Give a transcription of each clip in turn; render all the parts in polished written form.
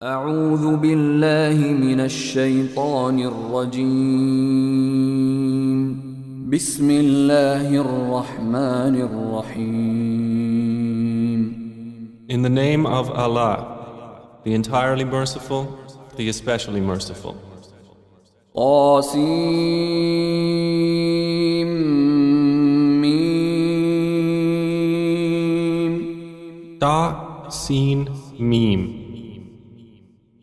أعوذ بالله من الشيطان الرجيم. بسم الله الرحمن الرحيم. In the name of Allah, the entirely merciful, the especially merciful. طاسيم ميم. Ta, Sin, Mim.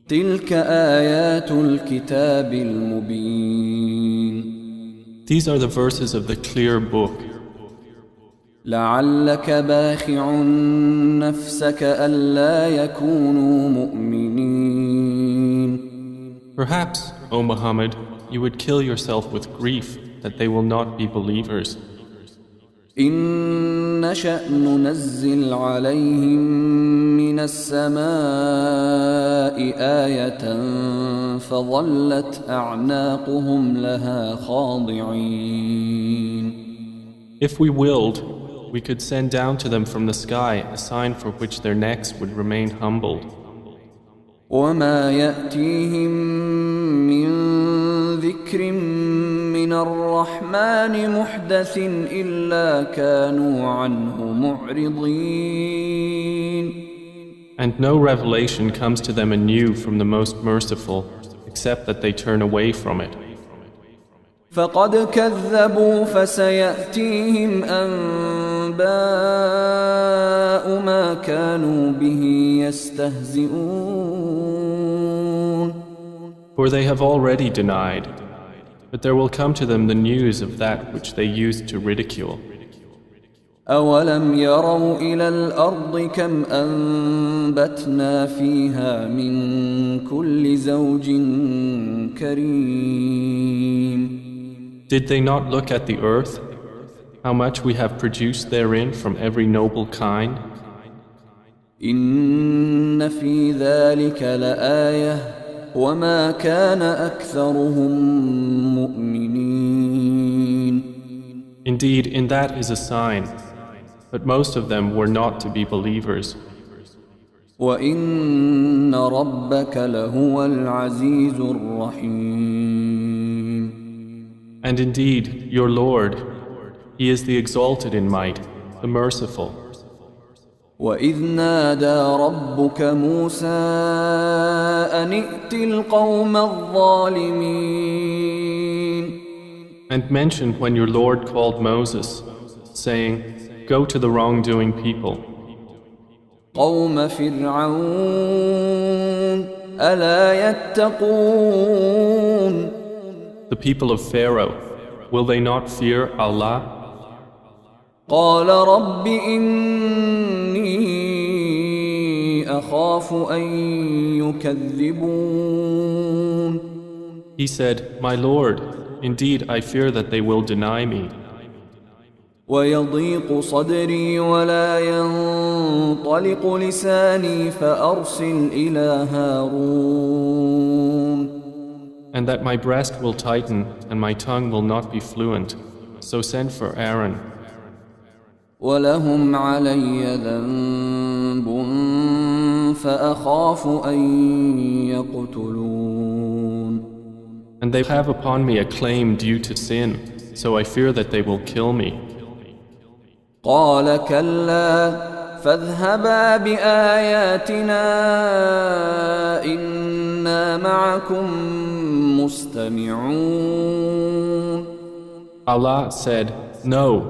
تلك آيات الكتاب المبين. These are the verses of the clear book. لعلك باخع نفسك ألا يكونوا مؤمنين. Perhaps, O Muhammad, you would kill yourself with grief that they will not be believers. إن نشأ ننزل عليهم من السماء آية فظلت أعناقهم لها خاضعين. If we willed, we could send down to them from the sky a sign for which their necks would remain humbled. وما يأتيهم من ذكر من الرحمن محدث إلا كانوا عنه معرضين. And no revelation comes to them anew from the Most Merciful, except that they turn away from it. فقد كذبوا فسيأتيهم أنباء ما كانوا به يستهزئون. For they have already denied, but there will come to them the news of that which they used to ridicule. أولم يروا إلى الأرض كم أنبتنا فيها من كل زوج كريم. Did they not look at the earth, how much we have produced therein from every noble kind? إن في ذلك لآية وما كان أكثرهم مؤمنين. Indeed, in that is a sign, but most of them were not to be believers. وإن ربك لهو العزيز الرحيم. And indeed, your Lord, He is the exalted in might, the merciful. وإذ نادى ربك موسى أن ائت القوم الظالمين. And mention when your Lord called Moses, saying, Go to the wrongdoing people. قوم فرعون ألا يتقون. The people of Pharaoh, will they not fear Allah? قال رب إني أخاف أن يكذبون. He said, My Lord, indeed I fear that they will deny me. ويضيق صدري ولا ينطلق لساني فأرسل إلى هارون. And that my breast will tighten and my tongue will not be fluent. So send for Aaron. ولهم علي ذنب فأخاف أن يقتلون. And they have upon me a claim due to sin, so I fear that they will kill me. قال كلا فاذهبا بآياتنا إنا معكم مستمعون. Allah said, No,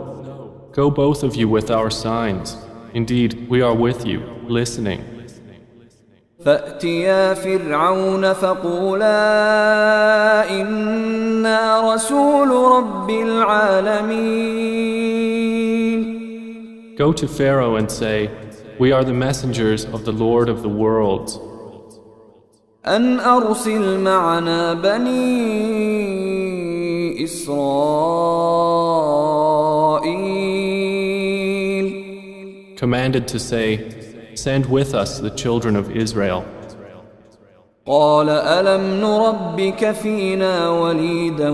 go both of you with our signs. Indeed, we are with you, listening. فأتيا فرعون فقولا إنا رسول رب العالمين. Go to Pharaoh and say, We are the messengers of the Lord of the worlds. أن أرسل معنا بني إسرائيل. Commanded to say, Send with us the children of Israel. قال ألم نربك فينا وليدا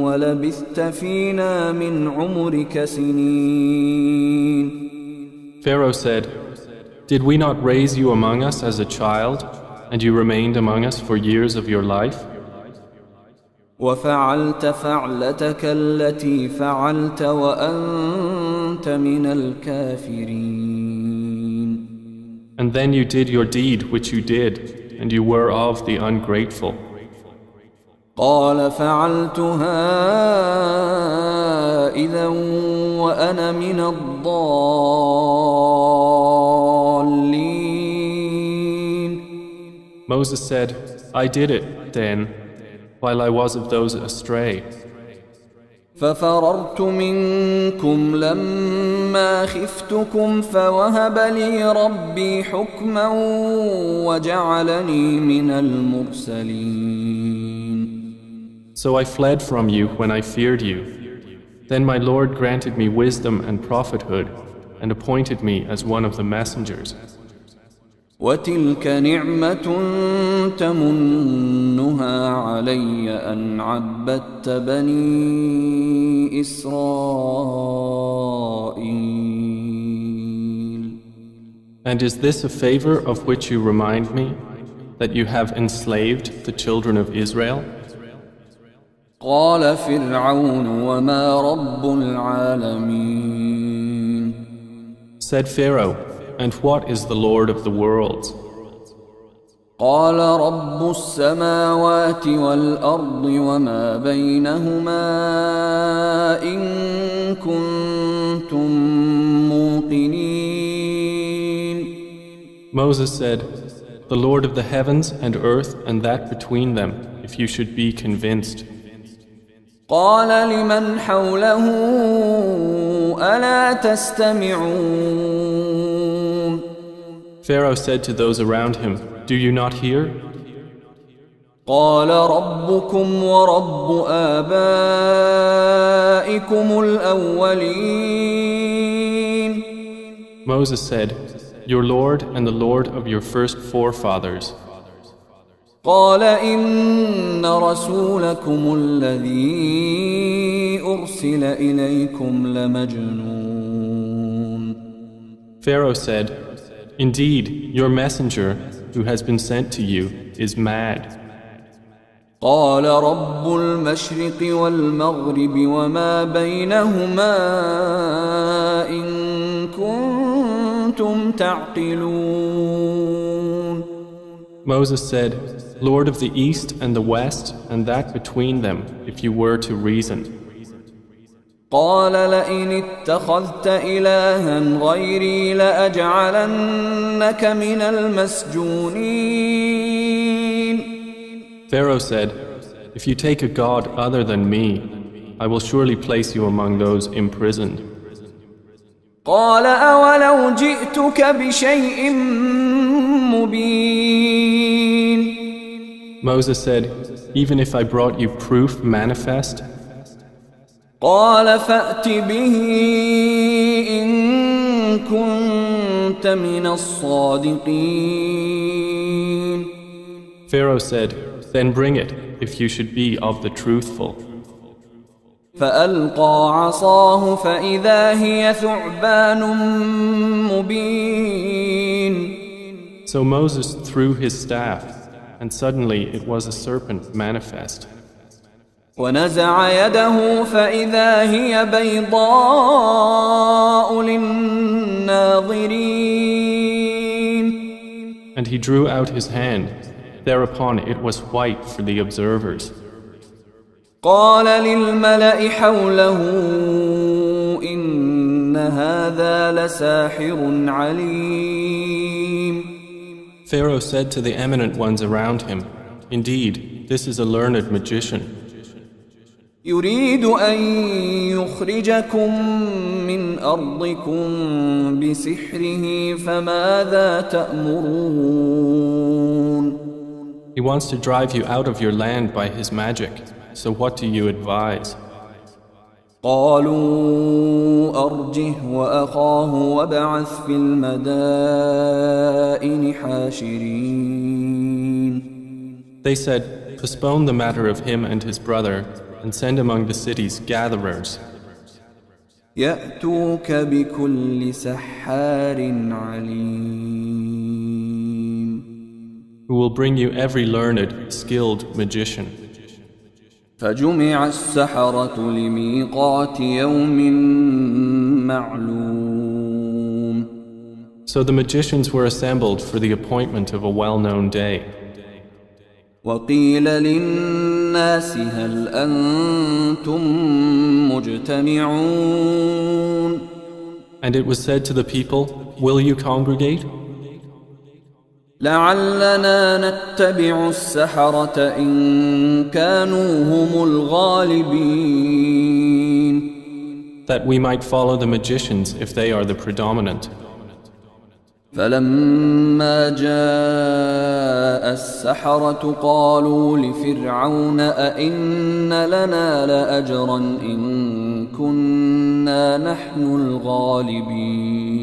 ولبثت فينا من عمرك سنين. Pharaoh said, Did we not raise you among us as a child, and you remained among us for years of your life? وفعلت فعلتك التي فعلت وأنت من الكافرين. And then you did your deed which you did, and you were of the ungrateful. قال فعلتها إذا وأنا من الضالين. Moses said, I did it then, while I was of those astray. ففررت منكم لما خفتكم فوهب لي ربي حكما وجعلني من المرسلين. So I fled from you when I feared you. Then my Lord granted me wisdom and prophethood and appointed me as one of the messengers. وتلك نعمة تمنها علي أن عبدت بني إسرائيل. And is this a favor of which you remind me, that you have enslaved the children of Israel? قال فرعون وما رب العالمين. Said Pharaoh, and what is the Lord of the worlds? قال رب السماوات والأرض وما بينهما إن كنتم موقنين. Moses said, the Lord of the heavens and earth and that between them, if you should be convinced. قال لمن حوله ألا تستمعون. Pharaoh said to those around him, do you not hear? قال ربكم ورب آبائكم الأولين. Moses said, your Lord and the Lord of your first forefathers. قال إن رسولكم الذي أرسل إليكم لمجنون. Pharaoh said, indeed, your messenger who has been sent to you is mad. قال رب المشرق والمغرب وما بينهما إن كنتم تعقلون. Moses said, Lord of the east and the west and that between them, if you were to reason. قال لئن اتخذت إلها غيري لأجعلنك من المسجونين. Pharaoh said, if you take a god other than me, I will surely place you among those imprisoned. قال أولو جئتك بشيء مبين. Moses said, even if I brought you proof manifest. قال فأت به إن كنت من الصادقين. Pharaoh said, then bring it if you should be of the truthful. فألقى عصاه فإذا هي ثعبان مبين. So Moses threw his staff, and suddenly it was a serpent manifest. ونزع يده فإذا هي بيضاء للناظرين. And he drew out his hand. Thereupon it was white for the observers. قال للملأ حوله إن هذا لساحر عليم. Pharaoh said to the eminent ones around him, indeed, this is a learned magician. يريد أن يخرجكم من أرضكم بسحره فماذا تأمرون. He wants to drive you out of your land by his magic. So what do you advise? قالوا أرجه وأخاه وابعث في المدائن حاشرين. They said, postpone the matter of him and his brother and send among the cities gatherers. يأتوك بكل سحار عليم. Who who will bring you every learned, skilled magician. فجمع السحرة لميقات يوم معلوم. So the magicians were assembled for the appointment of a well-known day. وقيل للناس هل أنتم مجتمعون. And it was said to the people, will you congregate? لعلنا نتبع السحرة إن كانوا هم الغالبين. That we might follow the magicians if they are the predominant. فلما جاء السحرة قالوا لفرعون أئن لنا لأجرا إن كنا نحن الغالبين.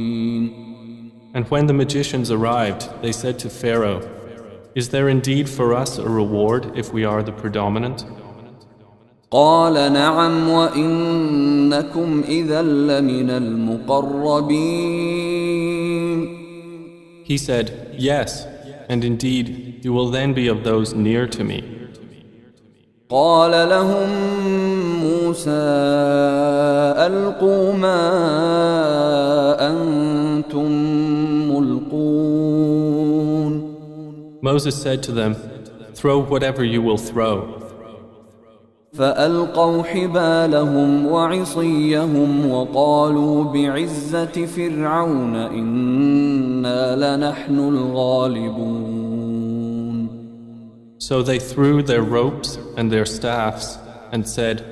And when the magicians arrived, they said to Pharaoh, is there indeed for us a reward if we are the predominant? قال نعم وإنكم إذا لمن المقربين. He said, yes, and indeed you will then be of those near to me. قال لهم موسى ألقوا ما أنتم ملقون. Moses said to them, throw whatever you will throw. فألقوا حبالهم وعصيهم وقالوا بعزة فرعون إنا لنحن الغالبون. So they threw their ropes and their staffs and said,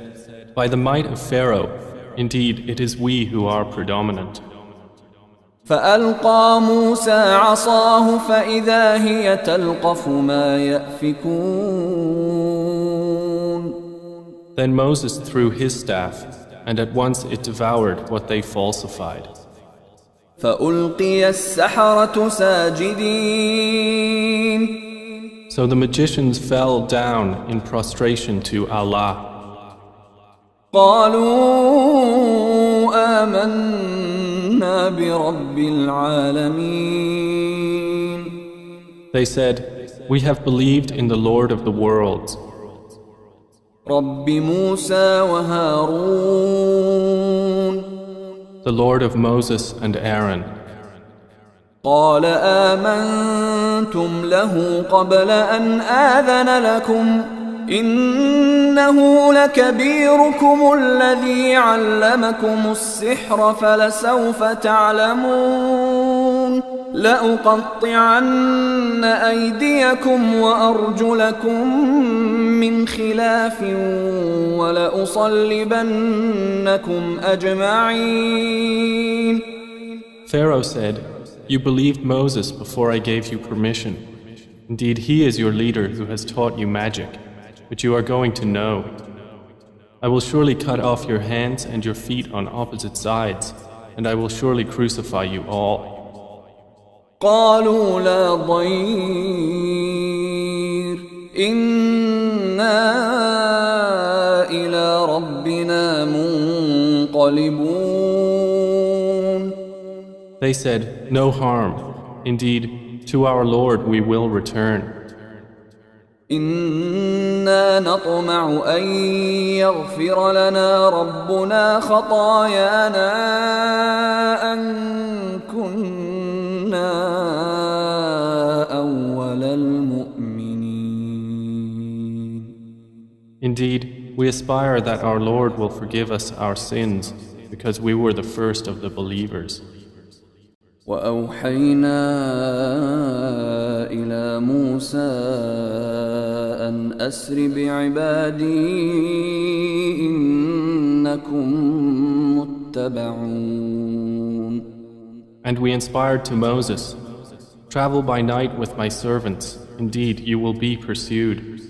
by the might of Pharaoh, indeed it is we who are predominant. فألقى موسى عصاه فإذا هي تلقف ما يأفكون. Then Moses threw his staff, and at once it devoured what they falsified. فألقي السحرة ساجدين. So the magicians fell down in prostration to Allah. قالوا آمنا برب العالمين. They said, we have believed in the Lord of the worlds, رب موسى وهارون. the Lord of Moses and Aaron. قال آمنتم له قبل أن آذن لكم إنه لكبيركم الذي علمكم السحر فلسوف تعلمون لأقطعن أيديكم وأرجلكم من خلاف ولأصلبنكم أجمعين. Pharaoh said, you believed Moses before I gave you permission. Indeed, he is your leader who has taught you magic, which you are going to know. I will surely cut off your hands and your feet on opposite sides, and I will surely crucify you all. قالوا لا ضير إنا إلى ربنا منقلبون. They said, no harm. Indeed, to our Lord we will return. إنا نطمع أن يغفر لنا ربنا خطايانا أن كنا أول المؤمنين. Indeed, we aspire that our Lord will forgive us our sins because we were the first of the believers. وأوحينا إلى موسى أن أسر بعبادي إنكم متبعون. And we inspired to Moses, travel by night with my servants, indeed you will be pursued.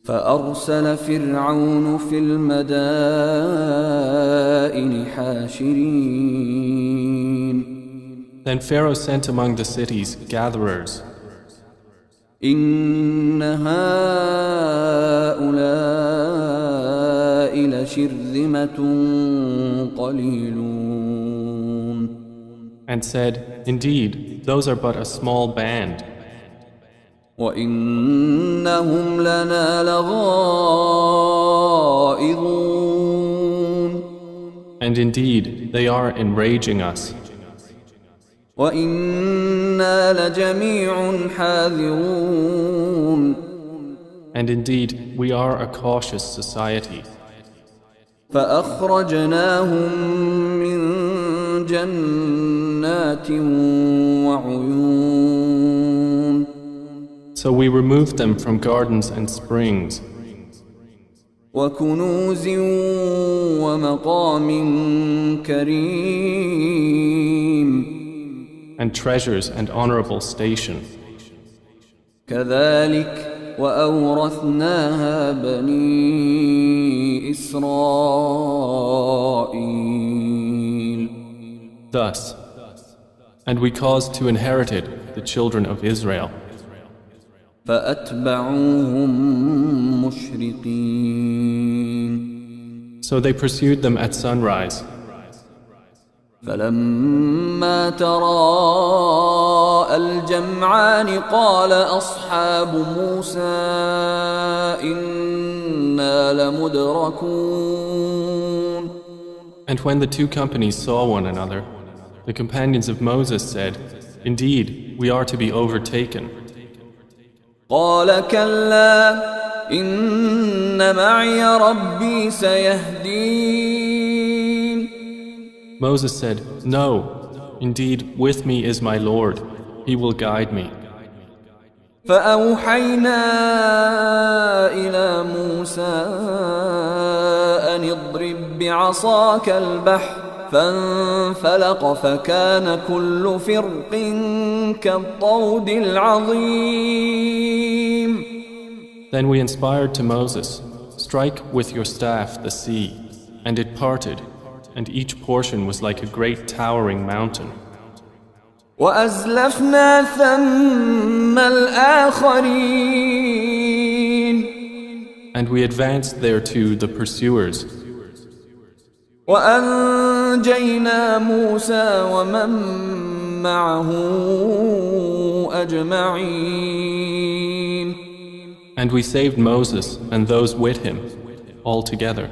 فأرسل فرعون في المدائن حاشرين. Then Pharaoh sent among the cities gatherers. إن هؤلاء لشرذمة قليلون. And said, indeed, those are but a small band. وإنهم لنا لغائظون. And indeed, they are enraging us. وإنا لجميع حاذرون. And indeed, we are a cautious society. فأخرجناهم من جنات وعيون. So we removed them from gardens and springs, وكنوز ومقام كريم. and treasures and honorable station. كذلك وأورثناها بني إسرائيل. Thus, and we caused to inherit it the children of Israel. فأتبعوهم مشرقين. So they pursued them at sunrise. فلما تراءى الجمعان قال أصحاب موسى إنا لمدركون. And when the two companies saw one another, the companions of Moses said, "Indeed, we are to be overtaken." قال كلا إن معي ربي سيهدين. Moses said, "No, indeed, with me is my Lord. He will guide me." فأوحينا إلى موسى أن اضرب بعصاك البحر فانفلق فكان كل فرق كالطود العظيم. Then we inspired to Moses, "Strike with your staff the sea," and it parted, and each portion was like a great towering mountain. وأزلفنا ثم الآخرين. And we advanced thereto the pursuers, وأنجينا موسى ومن معه أجمعين. and we saved Moses and those with him altogether.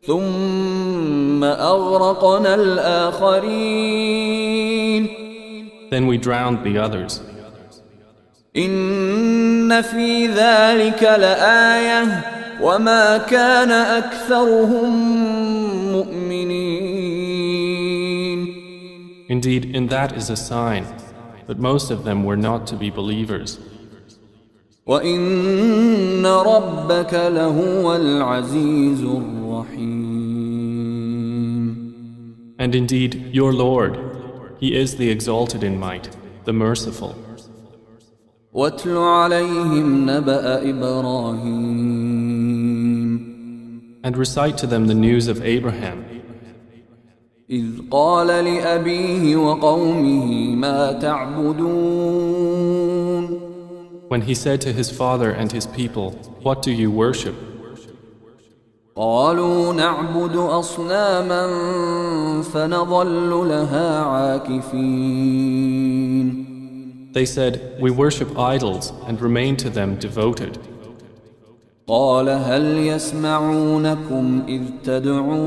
ثم أغرقنا الآخرين. Then we drowned the others. إن في ذلك لآية وما كان أكثرهم مؤمنين. Indeed, in that is a sign, but most of them were not to be believers. وإن ربك لهو العزيز الرحيم. And indeed, your Lord, He is the exalted in might, the merciful. واتل عليهم نبأ إبراهيم. And recite to them the news of Abraham, إذ قال لأبيه وقومه ما تعبدون. when he said to his father and his people, "What do you worship?" قالوا نعبد أصناما فنظل لها عاكفين. They said, "We worship idols and remain to them devoted." قال هل يسمعونكم إذ تدعون.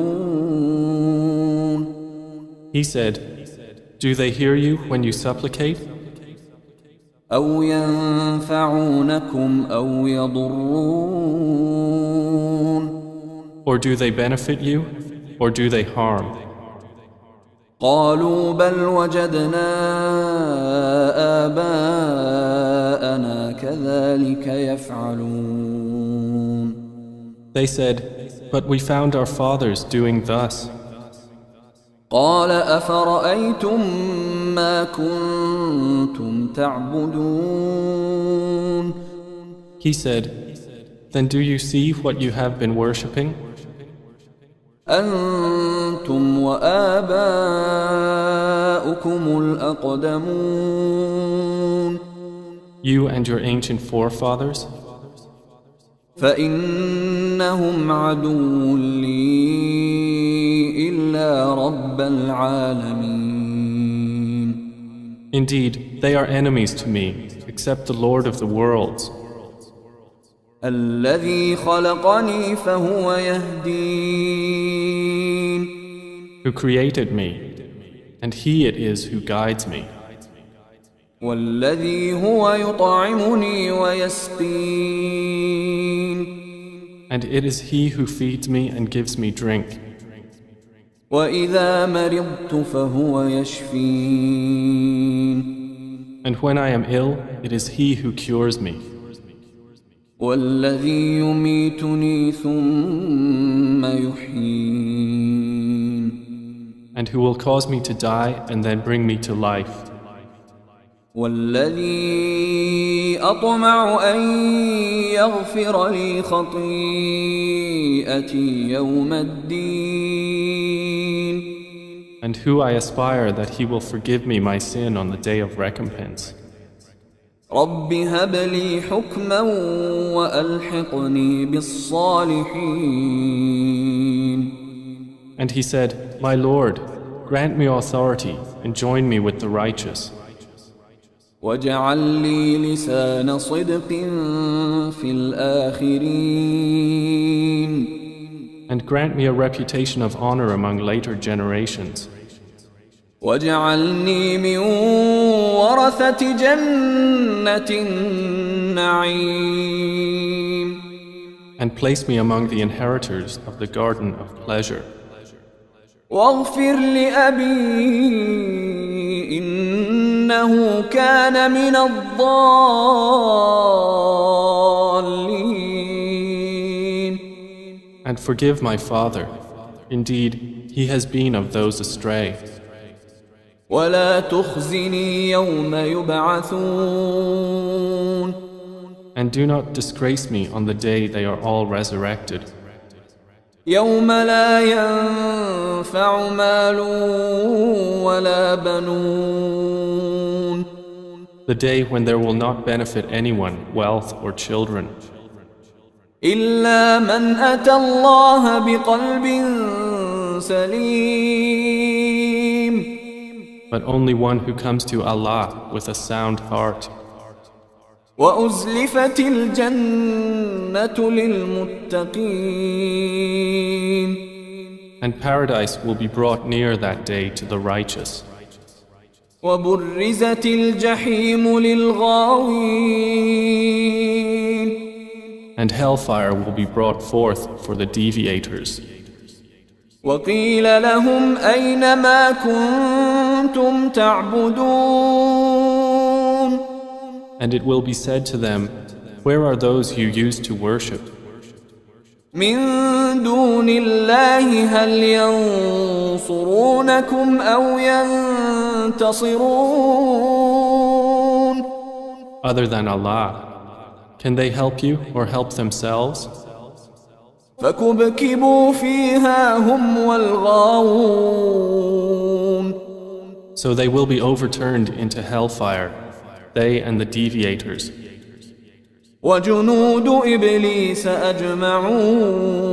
He said, "Do they hear you when you supplicate? أو ينفعونكم أو يضرون. Or do they benefit you, or do they harm?" قالوا بل وجدنا آباءنا كذلك يفعلون. They said, "But we found our fathers doing thus." قال أفرأيتم ما كنتم تعبدون. He said, "Then do you see what you have been worshipping? أنتم وآباؤكم الأقدمون. You and your ancient forefathers? فإنهم عدو لي إلا رب العالمين. Indeed, they are enemies to me, except the Lord of the worlds, الذي خلقني فهو يهدين who created me, and He it is who guides me, والذي هو يطعمني ويسقين and it is He who feeds me and gives me drink, وإذا مرضت فهو يشفين and when I am ill, it is He who cures me, والذي يميتني ثم يحيين and who will cause me to die and then bring me to life, والذي أطمع أن يغفر لي خطيئتي يوم الدين and who I aspire that He will forgive me my sin on the day of recompense. رب هب لي حكما وألحقني بالصالحين And he said, My Lord, grant me authority and join me with the righteous, واجعل لي لسان صدق في الآخرين and grant me a reputation of honor among later generations, واجعلني من ورثة جنة النعيم and place me among the inheritors of the garden of pleasure. واغفر لأبي إنه كان من الضالين And forgive my father. Indeed, he has been of those astray. ولا تخزني يوم يبعثون And do not disgrace me on the day they are all resurrected, يوم لا ينفع مال ولا بنون the day when there will not benefit anyone, wealth or children, إلا من أتى الله بقلب سليم but only one who comes to Allah with a sound heart. وأزلفت الجنة للمتقين And paradise will be brought near that day to the righteous. وبرزت الجحيم للغاوين And hellfire will be brought forth for the deviators. وقيل لهم أين ما كنتم تعبدون And it will be said to them, Where are those you used to worship? من دون الله هل ينصرونكم أو ينتصرون Other than Allah. Can they help you or help themselves? فكبكبوا فيها هم والغاوون So they will be overturned into hellfire, they and the deviators, وجنود إبليس أجمعون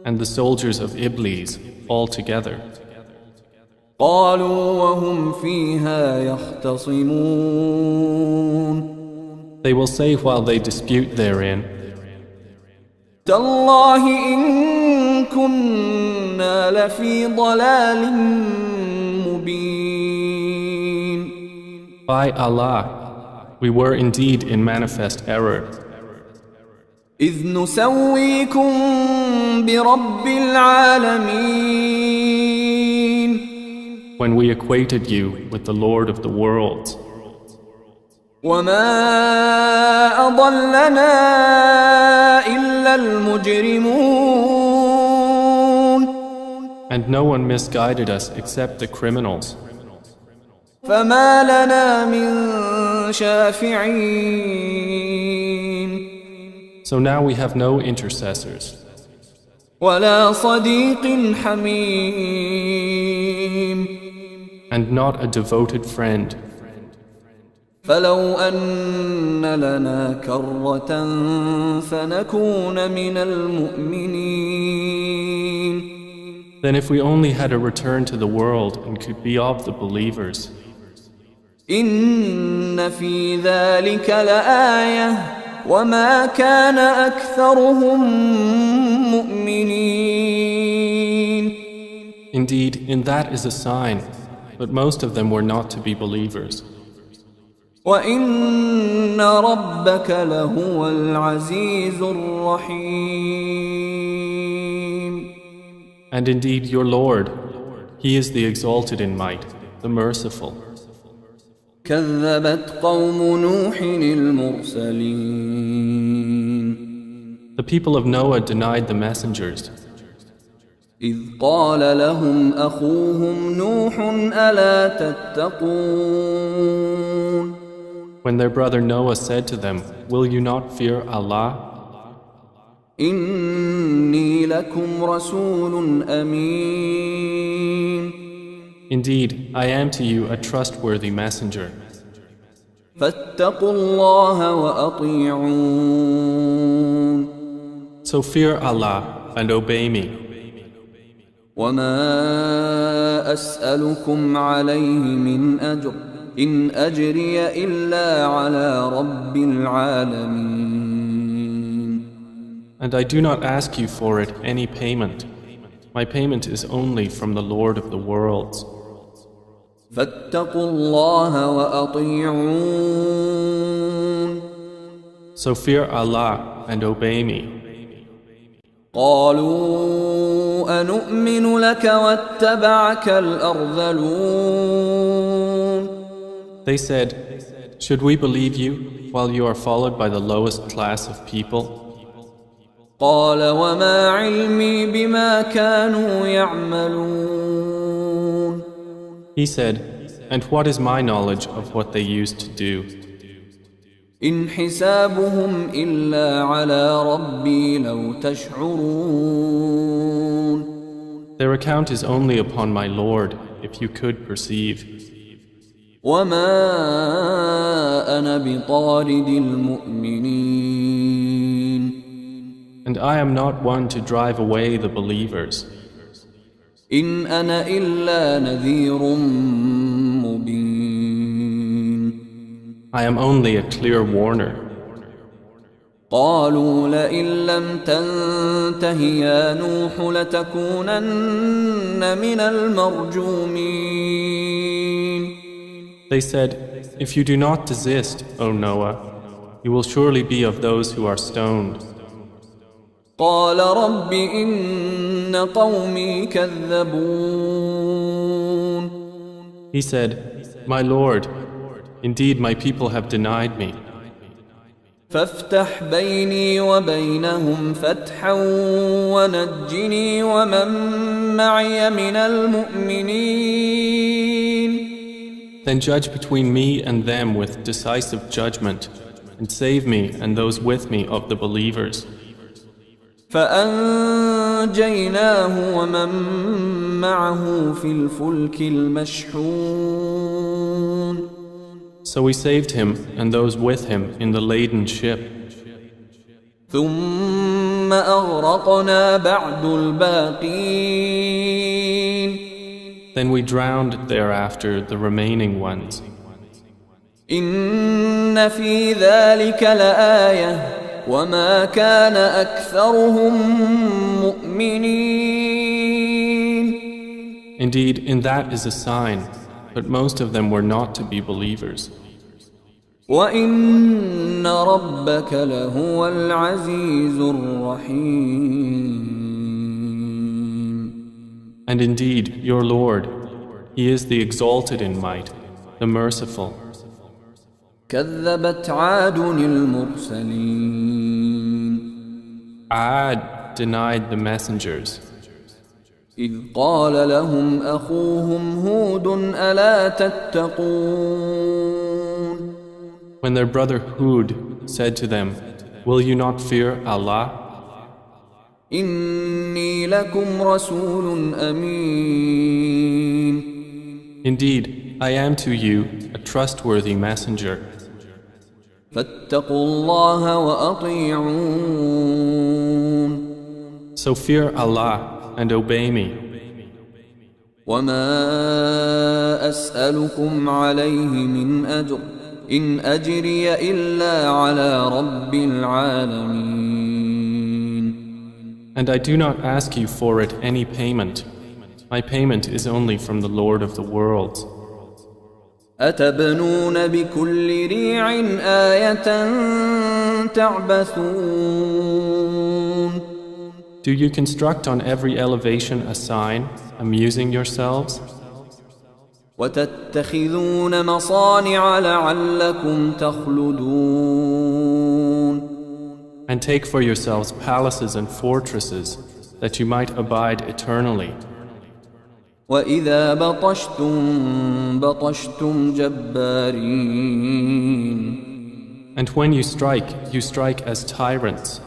and the soldiers of Iblis all together. قالوا وهم فيها يختصمون They will say while they dispute therein, تالله إن كنا لفي ضلال مبين By Allah, we were indeed in manifest error, إذ نسويكم برب العالمين when we equated you with the Lord of the worlds. وما أضلنا إلا المجرمون And no one misguided us except the criminals. فما لنا من شافعين So now we have no intercessors, ولا صديق حميم and not a devoted friend. فلو أن لنا كرة فنكون من المؤمنين Then if we only had a return to the world and could be of the believers, إن في ذلك لآية وما كان أكثرهم مؤمنين. Indeed, in that is a sign, but most of them were not to be believers. وإن ربك لهو العزيز الرحيم. And indeed, your Lord, He is the exalted in might, the merciful. كذبت قوم نوح المرسلين. The people of Noah denied the messengers. إذ قال لهم أخوهم نوح ألا تتقون. When their brother Noah said to them, "Will you not fear Allah? إني لكم رسول أمين. Indeed, I am to you a trustworthy messenger. فاتقوا الله وأطيعون. So fear Allah and obey me. وما أسألكم عليه من أجر إن أجري إلا على رب العالمين. And I do not ask you for it any payment. My payment is only from the Lord of the worlds. فاتقوا الله وأطيعون. So fear Allah and obey me. قالوا أنؤمن لك واتبعك الأرذلون. They said, "Should we believe you while you are followed by the lowest class of people?" قال وما علمي بما كانوا يعملون. He said, "And what is my knowledge of what they used to do? إن حسابهم إلا على ربي لو تشعرون. Their account is only upon my Lord, if you could perceive. وما أنا بطارد المؤمنين. And I am not one to drive away the believers. إن أنا إلا نذير مبين. I am only a clear warner." قالوا لئن لم تنته يا نوح لتكونن من المرجومين. They said, "If you do not desist, O Noah, you will surely be of those who are stoned." قال رب إن قومي كذبون. He said, "My Lord, indeed my people have denied me. فافتح بيني وبينهم فتحا ونجني ومن معي من المؤمنين. Then judge between me and them with decisive judgment, and save me and those with me of the believers." فأنجيناه ومن معه في الفلك المشحون. So we saved him and those with him in the laden ship. ثم أغرقنا بعد الباقين. Then we drowned thereafter the remaining ones. إن في ذلك لآية وما كان أكثرهم مؤمنين. Indeed, in that is a sign, but most of them were not to be believers. وإن ربك لهو العزيز الرحيم. And indeed, your Lord, He is the exalted in might, the merciful. كذبت عاد المرسلين. Ad denied the messengers. إذ قال لهم أخوهم هود ألا تتقون. When their brother Hud said to them, "Will you not fear Allah? إني لكم رسول أمين. Indeed, I am to you a trustworthy messenger. فاتقوا الله وأطيعون. So fear Allah and obey me." وما أسألكم عليه من أجر إن أجري إلا على رب العالمين. And I do not ask you for it any payment. My payment is only from the Lord of the worlds. أتبنون بكل ريع آية تعبثون. Do you construct on every elevation a sign, amusing yourselves? وتتخذون مصانع لعلكم تخلدون. And take for yourselves palaces and fortresses, that you might abide eternally. وإذا بطشتم بطشتم جبارين. And when you strike as tyrants.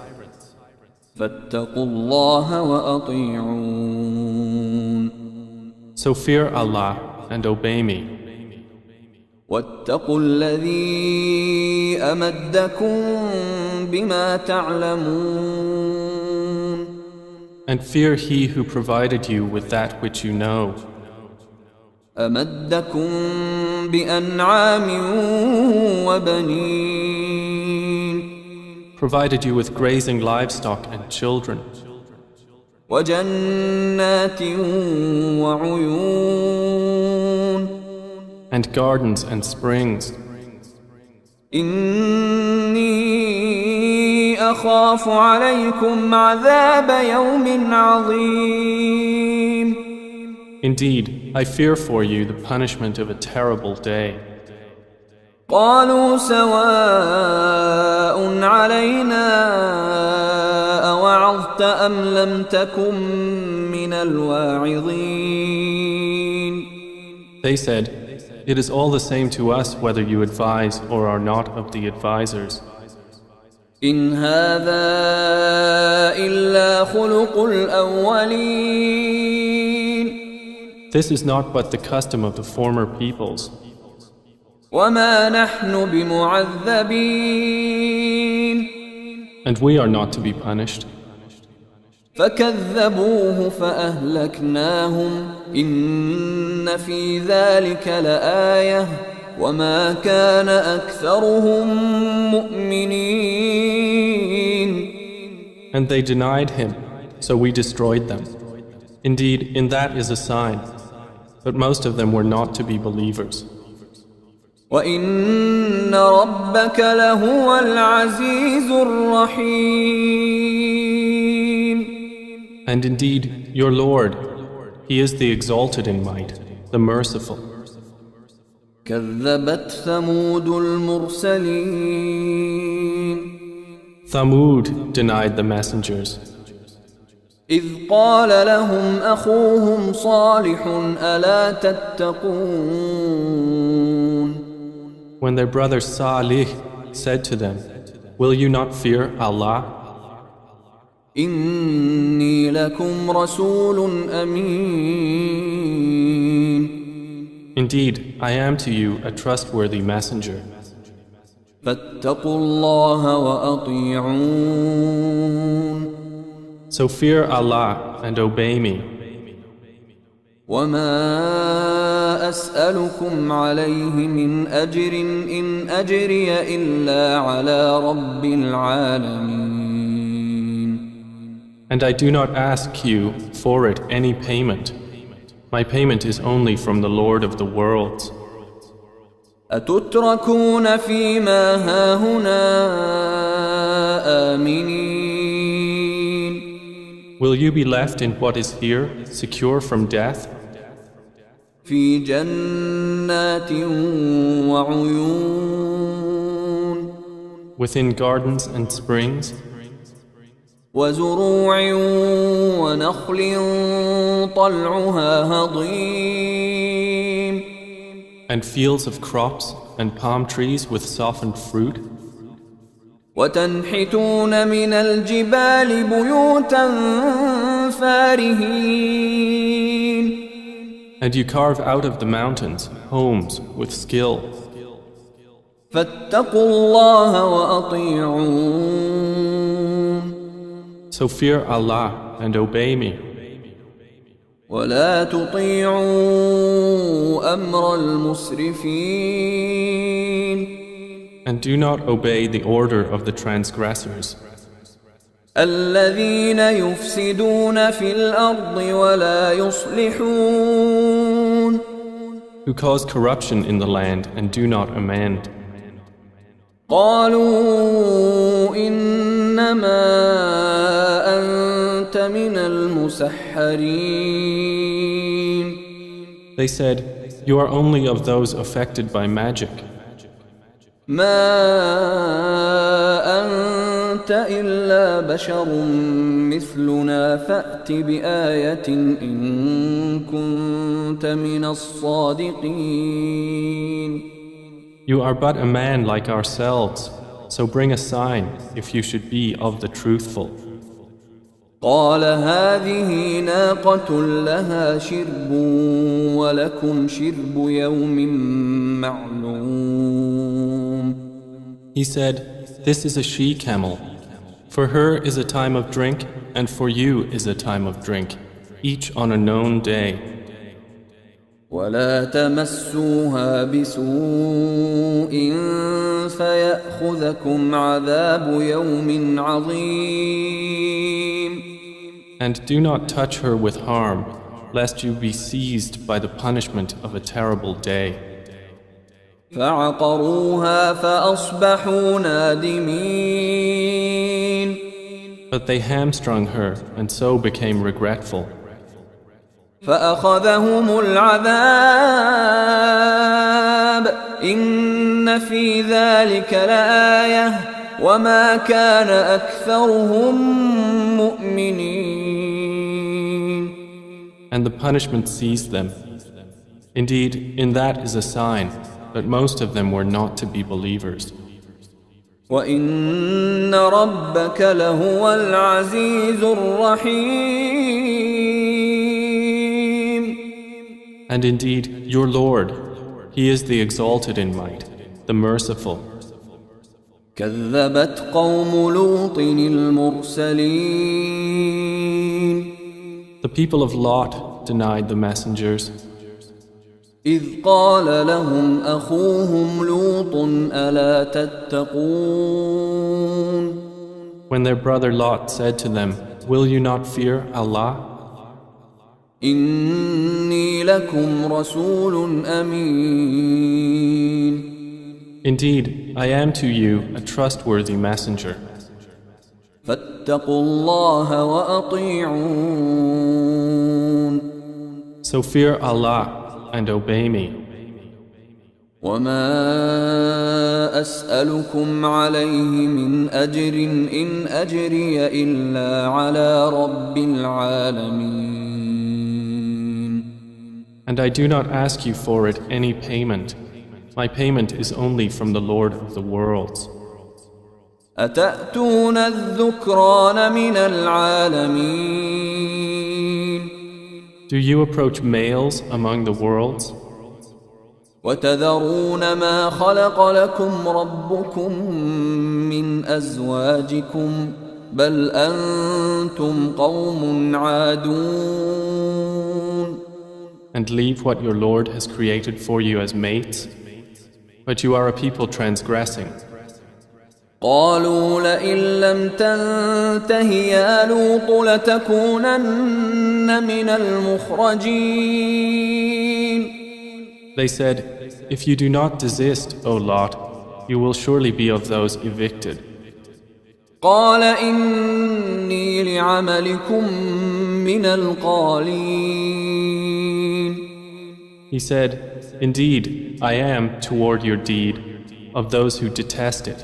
فاتقوا الله وأطيعون. So fear Allah and obey me. واتقوا الذي أمدكم بما تعلمون. And fear He who provided you with that which you know. أمدكم بأنعام وبنين. Provided you with grazing livestock and children. وجنات وعيون. And gardens and springs. إني أخاف عليكم عذاب يوم عظيم. Indeed, I fear for you the punishment of a terrible day. قالوا سواء علينا أوعظت أم لم تكن من الواعظين. They said, "It is all the same to us whether you advise or are not of the advisers." إن هذا إلا خلق الأولين. This is not but the custom of the former peoples. وما نحن بمعذبين. And we are not to be punished. فكذبوه فأهلكناهم إن في ذلك لآية وما كان أكثرهم مؤمنين. And they denied him, so we destroyed them. Indeed, in that is a sign, but most of them were not to be believers. وإن ربك لهو العزيز الرحيم. And indeed, your Lord, He is the exalted in might, the merciful. كذبت ثمود المرسلين. Thamud denied the messengers. إذ قال لهم أخوهم صالح ألا تتقون. When their brother Salih said to them, "Will you not fear Allah? إني لكم رسول أمين. Indeed, I am to you a trustworthy messenger. فاتقوا الله وأطيعون. So fear Allah and obey me. وما أسألكم عليه من أجر إن أجري إلا على رب العالمين. And I do not ask you for it any payment. My payment is only from the Lord of the worlds. أتتركون فيما هاهنا آمنين. Will you be left in what is here, secure from death? في جنات وعيون. Within gardens and springs, وزروع ونخل طلعها هضيم. and fields of crops and palm trees with softened fruit, وتنحتون من الجبال بيوتا فارهين. and you carve out of the mountains homes with skill. فاتقوا الله وأطيعون. So fear Allah and obey me. ولا تطيعوا أمر المسرفين And do not obey the order of the transgressors, الذين يفسدون في الأرض ولا يصلحون who cause corruption in the land and do not amend. قالوا إنما أنت من المسحرين They said, "You are only of those affected by magic. ما أنت إلا بشر مثلنا فأت بآية إن كنت من الصادقين You are but a man like ourselves, so bring a sign if you should be of the truthful." قال هذه ناقة لها شرب ولكم شرب يوم معلوم He said, "This is a she-camel. For her is a time of drink, and for you is a time of drink, each on a known day. ولا تمسوها بسوء فيأخذكم عذاب يوم عظيم And do not touch her with harm, lest you be seized by the punishment of a terrible day." فعقروها فأصبحوا نادمين But they hamstrung her, and so became regretful. فأخذهم العذاب إن في ذلك لآية وما كان أكثرهم مؤمنين And the punishment seized them. Indeed, in that is a sign that most of them were not to be believers. وإن ربك لهو العزيز الرحيم And indeed, your Lord, He is the exalted in might, the merciful. كذبت قوم لوط المرسلين The people of Lot denied the messengers إذ قال لهم أخوهم لوط ألا تتقون when their brother Lot said to them, "Will you not fear Allah? إني لكم رسول أمين Indeed, I am to you a trustworthy messenger. فاتقوا الله وأطيعون So fear Allah and obey me. وما أسألكم عليه من أجر إن أجري إلا على رب العالمين And I do not ask you for it any payment. My payment is only from the Lord of the worlds. أتأتون الذكران من العالمين Do you approach males among the worlds? وتذرون ما خلق لكم ربكم من أزواجكم بل أنتم قوم عادون And leave what your Lord has created for you as mates? But you are a people transgressing. قالوا لئن لم تنته يا لوط لتكونن من المخرجين They said, "If you do not desist, O Lot, you will surely be of those evicted." قال إني لعملكم من القالين He said, "Indeed, I am toward your deed of those who detest it.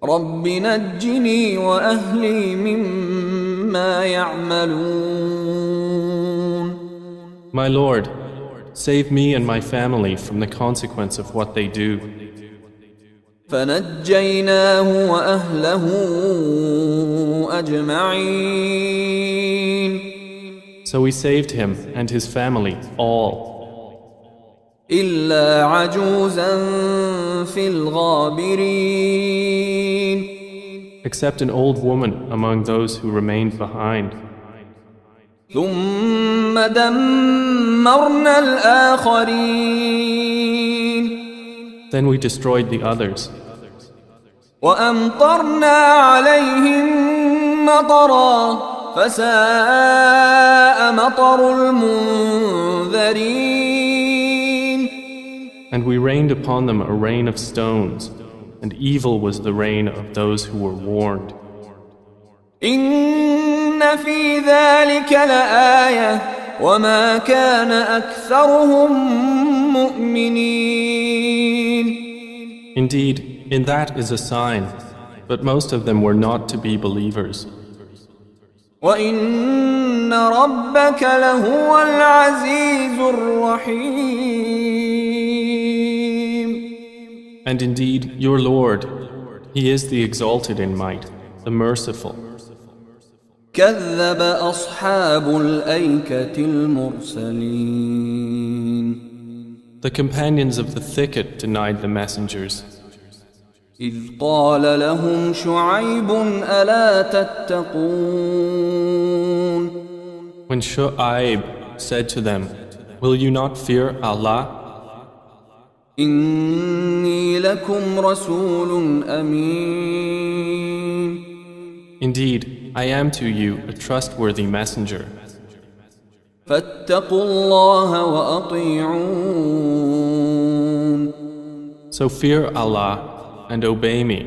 رب نجني وأهلي مما يعملون My Lord, save me and my family from the consequence of what they do." فنجيناه وأهله أجمعين So we saved him and his family all, إلا عجوزا في الغابرين except an old woman among those who remained behind. ثم دمرنا الآخرين Then we destroyed the others, وأمطرنا عليهم مطرا فساء مطر المنذرين and we rained upon them a rain of stones, and evil was the rain of those who were warned. إن في ذلك لآية وما كان أكثرهم مؤمنين. Indeed, in that is a sign, but most of them were not to be believers. وإن ربك لهو العزيز الرحيم. And indeed, your Lord, He is the exalted in might, the merciful. كذب أصحاب الأيكة المرسلين. The companions of the thicket denied the messengers. إذ قال لهم شعيب ألا تتقون. When Shu'aib said to them, Will you not fear Allah? إني لكم رسول أمين. Indeed, I am to you a trustworthy messenger. فاتقوا الله وأطيعون. So fear Allah and obey me.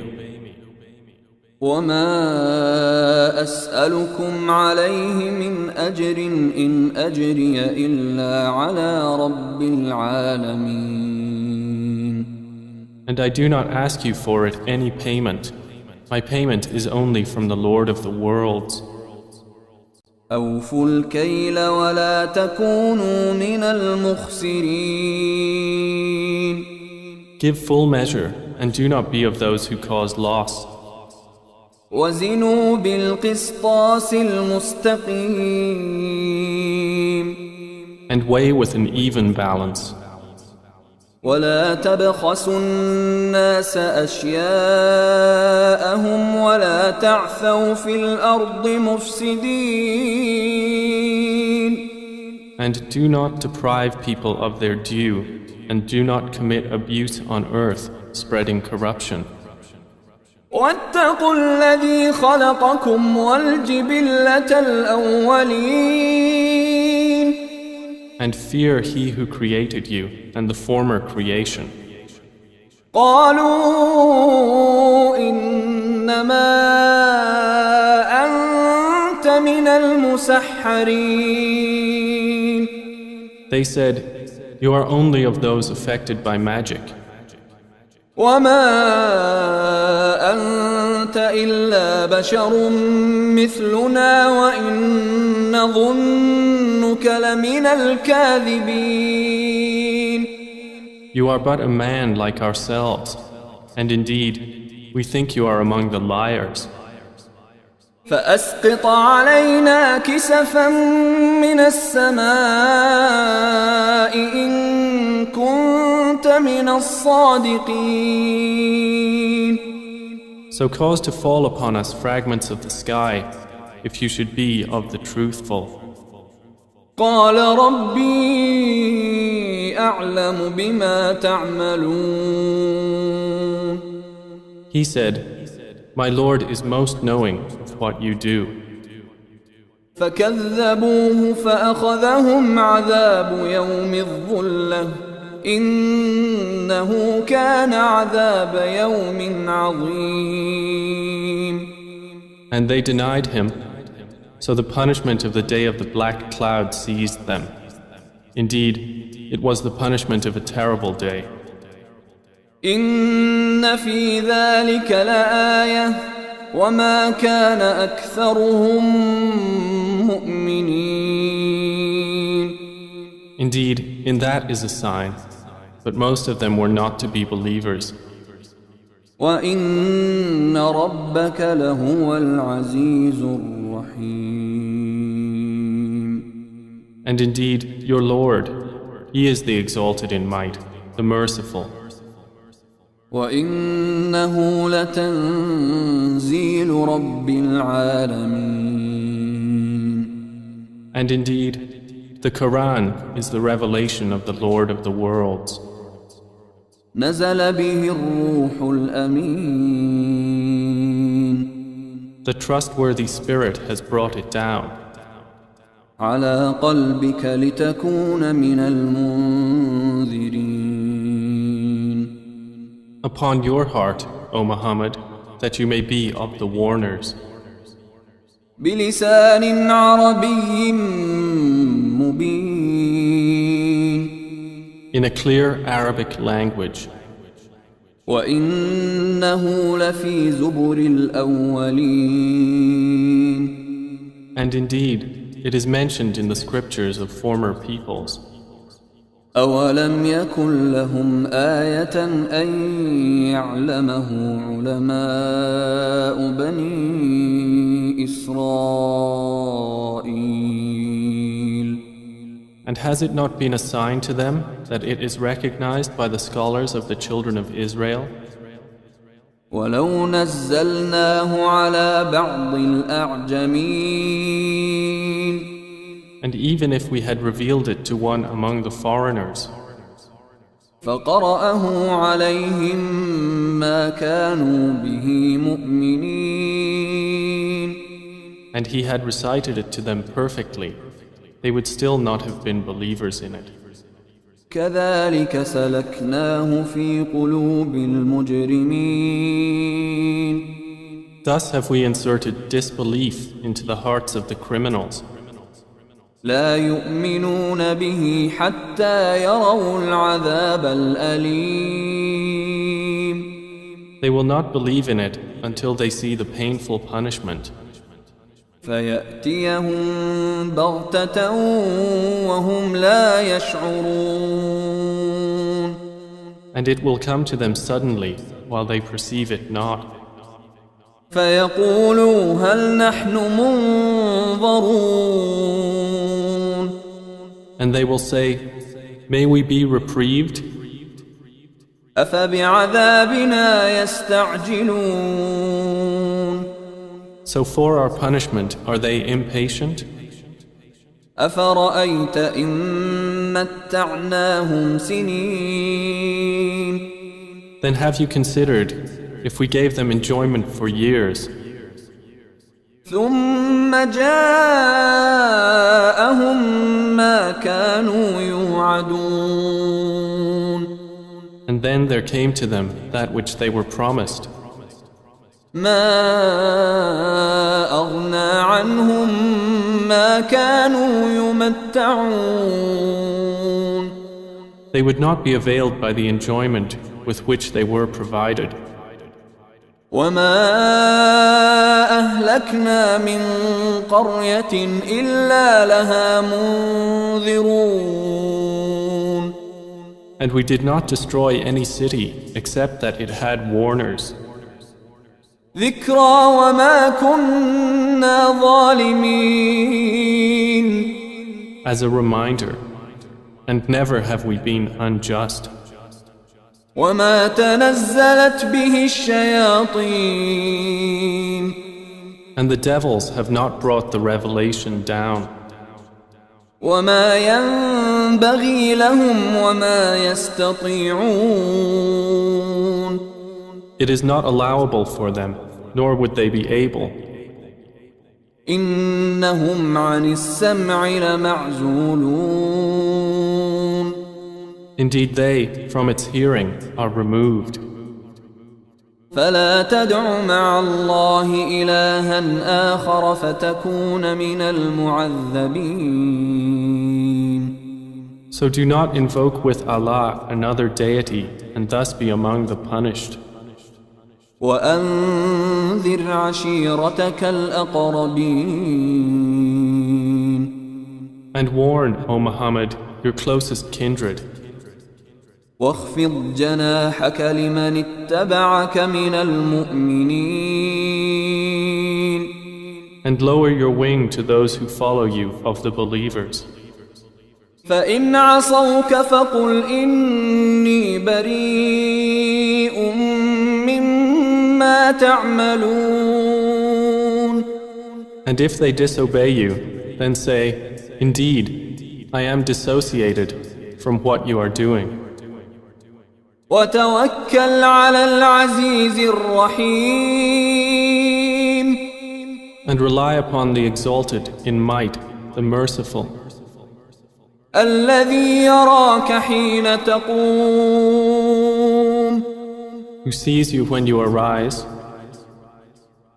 وما أسألكم عليه من أجر إن أجري إلا على رب العالمين. And I do not ask you for it any payment. My payment is only from the Lord of the worlds. أوفوا الكيل ولا تكونوا من المخسرين. Give full measure and do not be of those who cause loss. وزنوا بالقسطاس المستقيم. And weigh with an even balance. ولا تبخسوا الناس أشياءهم ولا تعثوا في الأرض مفسدين. And do not deprive people of their due, and do not commit abuse on earth, spreading corruption. واتقوا الذي خلقكم والجبلة الأولين. And fear He who created you and the former creation. قالوا إنما أنت من المسحرين. They said, You are only of those affected by magic. وما أنت إلا بشر مثلنا وإن نظنك لمن الكاذبين. You are but a man like ourselves, and indeed, we think you are among the liars. فأسقط علينا كسفا من السماء إن كنت من الصادقين. So cause to fall upon us fragments of the sky, if you should be of the truthful. قال ربي أعلم بما تعملون. He said, My Lord is most knowing of what you do. فكذبوه فأخذهم عذاب يوم الظلة إنه كان عذاب يوم عظيم. And they denied him, so the punishment of the day of the black cloud seized them. Indeed, it was the punishment of a terrible day. إن في ذلك لآية وما كان أكثرهم مؤمنين. Indeed, in that is a sign, but most of them were not to be believers. وإن ربك لهو العزيز الرحيم. And indeed, your Lord, He is the exalted in might, the merciful. وإنه لتنزيل رب العالمين. And indeed, the Quran is the revelation of the Lord of the worlds. نزل به الروح الأمين The trustworthy Spirit has brought it down على قلبك لتكون من المنذرين upon your heart, O Muhammad, that you may be of the warners, بلسان عربي مبين in a clear Arabic language. وإنه لفي زبر الأولين And indeed, it is mentioned in the scriptures of former peoples. أولم يكن لهم آية أن يعلمه علماء بني إسرائيل And has it not been a sign to them that it is recognized by the scholars of the children of Israel? ولو نزلناه على بعض الأعجمين And even if we had revealed it to one among the foreigners, فقرأه عليهم ما كانوا به مؤمنين and he had recited it to them perfectly, they would still not have been believers in it. كذلك سلكناه في قلوب المجرمين Thus have we inserted disbelief into the hearts of the criminals. لا يؤمنون به حتى يروا العذاب الأليم They will not believe in it until they see the painful punishment. فيأتيهم بغتة وهم لا يشعرون And it will come to them suddenly while they perceive it not. فيقولوا هل نحن منظرون And they will say, may we be reprieved? أفبعذابنا يستعجلون So for our punishment are they impatient? أفرأيت إن متعناهم سنين Then have you considered if we gave them enjoyment for years, ثم جاءهم ما كانوا يوعدون and then there came to them that which they were promised, ما أغنى عنهم ما كانوا يمتعون they would not be availed by the enjoyment with which they were provided. وما أهلكنا من قرية إلا لها منذرون And we did not destroy any city except that it had warners, ذكرى وما كنا ظالمين as a reminder, and never have we been unjust. وما تنزلت به الشياطين And the devils have not brought the revelation down, وما ينبغي لهم وما يستطيعون it is not allowable for them, nor would they be able. إنهم عن السمع لمعزولون Indeed, they, from its hearing, are removed. فلا تدع مع الله إلها آخر فتكون من المعذبين So do not invoke with Allah another deity and thus be among the punished. وأنذر عشيرتك الأقربين And warn, O Muhammad, your closest kindred, واخفض جناحك لمن اتبعك من المؤمنين and lower your wing to those who follow you of the believers. فإن عصوك فقل إني بريء مما تعملون And if they disobey you, then say, Indeed, I am dissociated from what you are doing. وتوكل على العزيز الرحيم And rely upon the exalted in might, the merciful, الذي يراك حين تقوم who sees you when you arise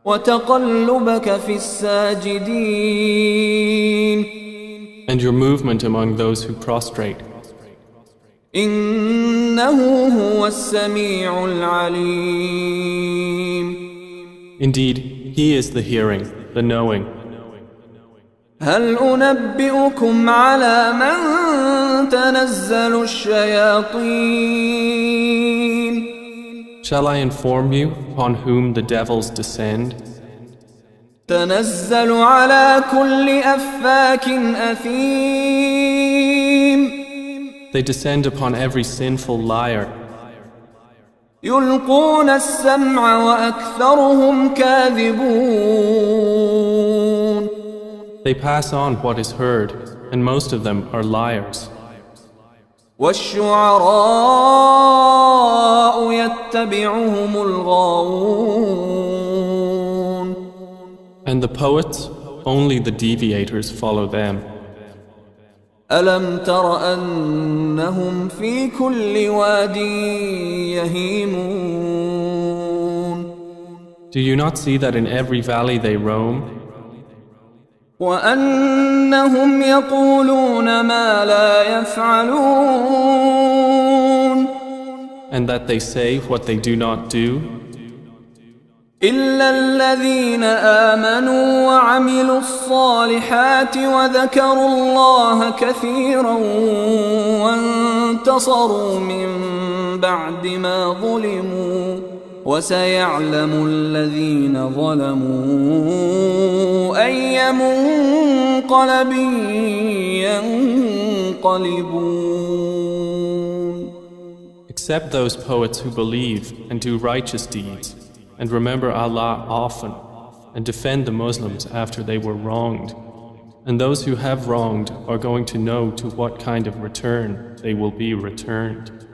وتقلبك في الساجدين and your movement among those who prostrate. إنه هو السميع العليم Indeed, He is the hearing, the knowing. هل أنبئكم على من تنزل الشياطين Shall I inform you upon whom the devils descend? تنزل على كل أفاك أثيم They descend upon every sinful liar. يلقون السمع وأكثرهم كاذبون They pass on what is heard, and most of them are liars. والشعراء يتبعهم الغاوون And the poets, only the deviators follow them. ألم تر أنهم في كل واد يهيمون Do you not see that in every valley they roam, وأنهم يقولون ما لا يفعلون and that they say what they do not do? إلا الذين آمنوا وعملوا الصالحات وذكروا الله كثيرا وانتصروا من بعد ما ظلموا وسيعلم الذين ظلموا أي منقلب ينقلبون. Except those poets who believe and do righteous deeds, and remember Allah often, and defend the Muslims after they were wronged. And those who have wronged are going to know to what kind of return they will be returned.